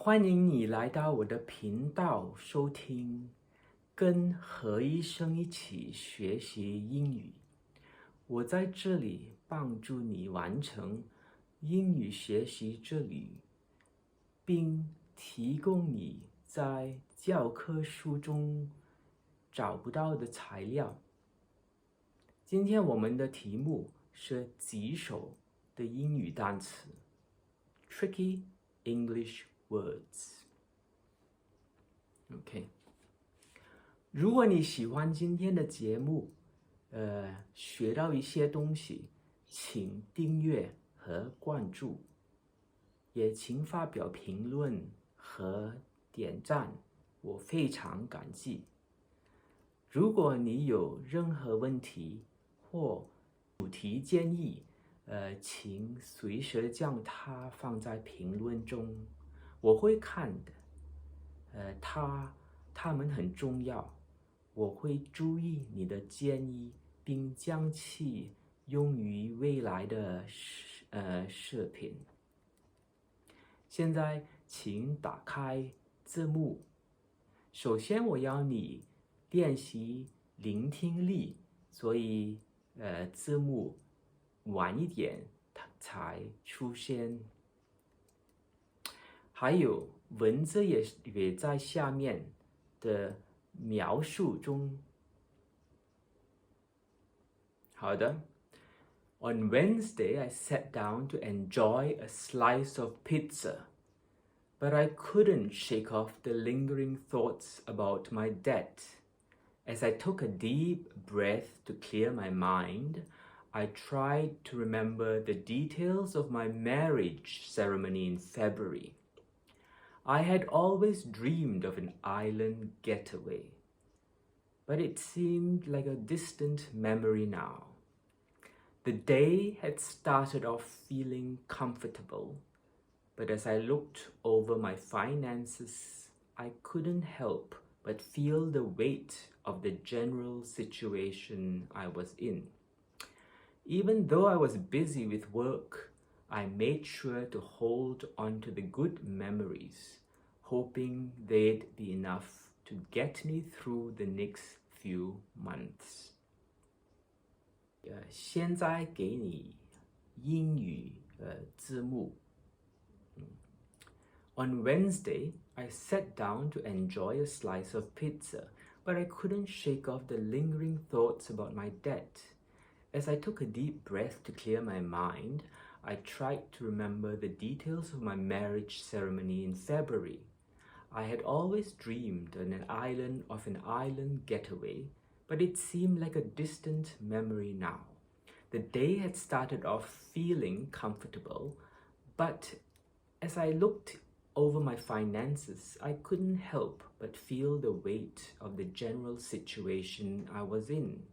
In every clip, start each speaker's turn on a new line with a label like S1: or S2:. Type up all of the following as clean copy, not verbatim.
S1: 欢迎你来到我的频道收听，跟何医生一起学习英语。我在这里帮助你完成英语学习之旅，并提供你在教科书中找不到的材料。今天我们的题目是棘手的英语单词 （Tricky English Words）。OK， 如果你喜欢今天的节目，学到一些东西，请订阅和关注，也请发表评论和点赞，我非常感激。如果你有任何问题或主题建议，请随时将它放在评论中，我会看的。它们很重要，我会注意你的建议，并将其用于未来的视频。现在，请打开字幕。首先，我要你练习聆听力，所以字幕晚一点才出现。还有文字也在下面的描述中。好的。On Wednesday, I sat down to enjoy a slice of pizza, but I couldn't shake off the lingering thoughts about my debt. As I took a deep breath to clear my mind, I tried to remember the details of my marriage ceremony in February. I had always dreamed of an island getaway, but it seemed like a distant memory now. The day had started off feeling comfortable, but as I looked over my finances, I couldn't help but feel the weight of the general situation I was in. Even though I was busy with work, I made sure to hold on to the good memories, hoping they'd be enough to get me through the next few months. 现在给你英语字幕。On Wednesday, I sat down to enjoy a slice of pizza, but I couldn't shake off the lingering thoughts about my debt. As I took a deep breath to clear my mind, I tried to remember the details of my marriage ceremony in February. I had always dreamed of an island getaway, but it seemed like a distant memory now. The day had started off feeling comfortable, but as I looked over my finances, I couldn't help but feel the weight of the general situation I was in.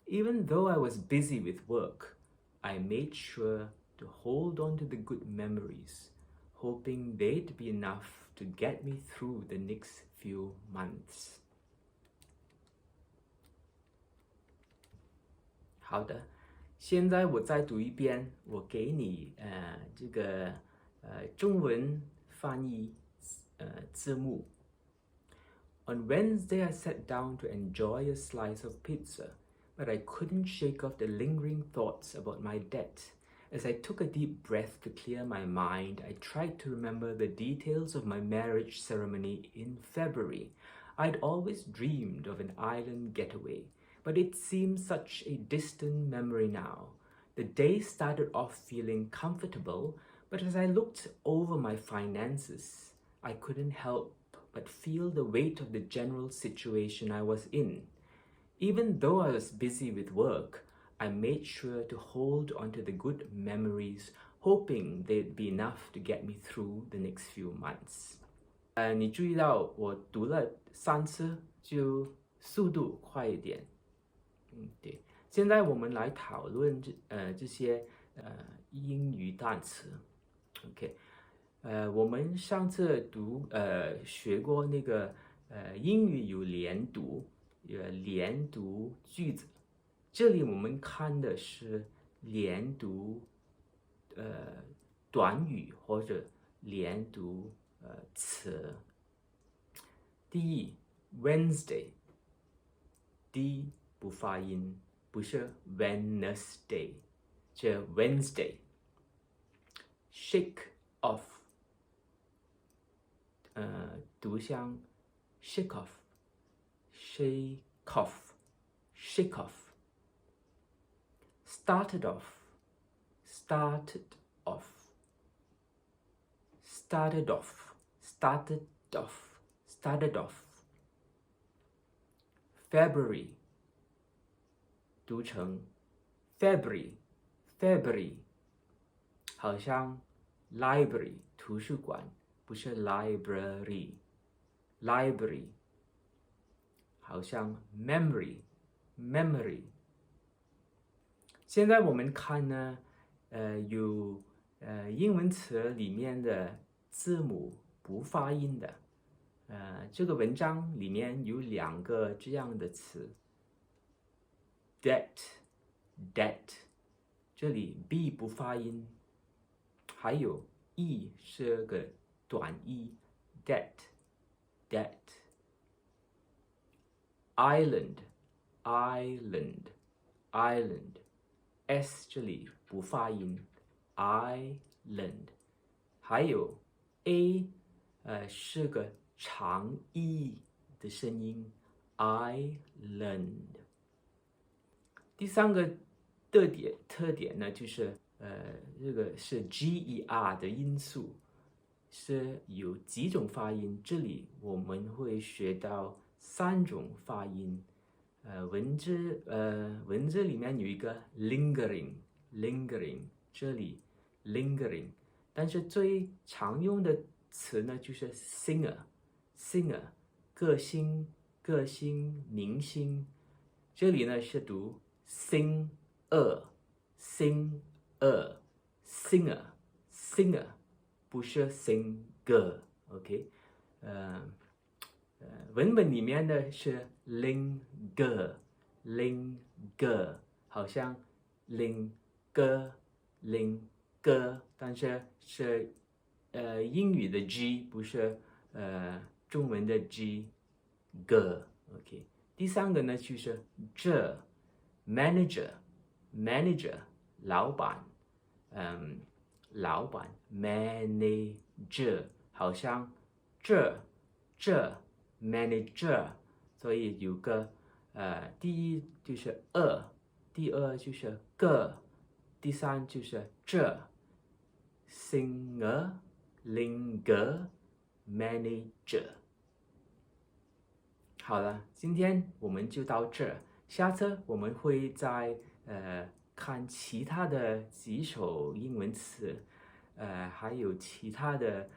S1: Even though I was busy with work, I made sure to hold on to the good memories, hoping they'd be enough to get me through the next few months. 好的，现在我再读一遍，我给你这个中文翻译字幕。On Wednesday, I sat down to enjoy a slice of pizza, but I couldn't shake off the lingering thoughts about my debt. As I took a deep breath to clear my mind, I tried to remember the details of my marriage ceremony in February. I'd always dreamed of an island getaway, but it seemed such a distant memory now. The day started off feeling comfortable, but as I looked over my finances, I couldn't help but feel the weight of the general situation I was in. Even though I was busy with work, I made sure to hold on to the good memories, hoping they'd be enough to get me through the next few months. 你注意到我读了3次，就速度快一点。对。现在我们来讨论这些英语单词。OK， 我们上次学过那个英语有连读，连读句子。这里我们看的是连读短语或者连读词。第一 Wednesday，D 不发音，不是 Wednesday， 这 Wednesday。Shake off， 读像 shake off，shake off，shake off。Started off，started off，started off，started off，started off。February， 读成 February， 好像 library 图书馆，不是 library， 好像 memory。现在我们看呢，有英文词里面的字母不发音的，这个文章里面有2个这样的词 ，debt， 这里 b 不发音，还有 e 是个短 e， debt。Island，S 这里不发音 ，island。还有 a，是个长 e 的声音 ，island。第3个特点呢，就是这个是 GER 的音素，是有几种发音。这里我们会学到3种发音。文字里面有一个 lingering， 这里 lingering， 但是最常用的词呢就是 singer， 歌星、明星。这里呢是读 singer， 不是 singer，OK？ 文本里面呢是 linger， 好像 linger， 但是是英语的 G， 不是中文的 G，OK？ 第3个呢就是这 manager， 老板，manager， 好像这 manager， 所以有个第一就是第二就是个，第3就是这 singer linger manager。好了，今天我们就到这，下次我们会再看其他的几首英文词，还有其他的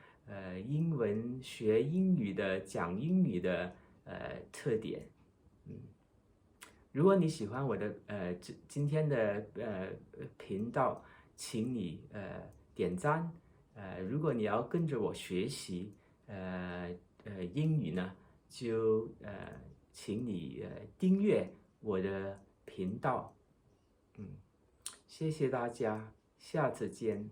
S1: 英文学英语的讲英语的特点。如果你喜欢我的今天的频道，请你点赞。如果你要跟着我学习英语呢，就请你订阅我的频道。谢谢大家，下次见。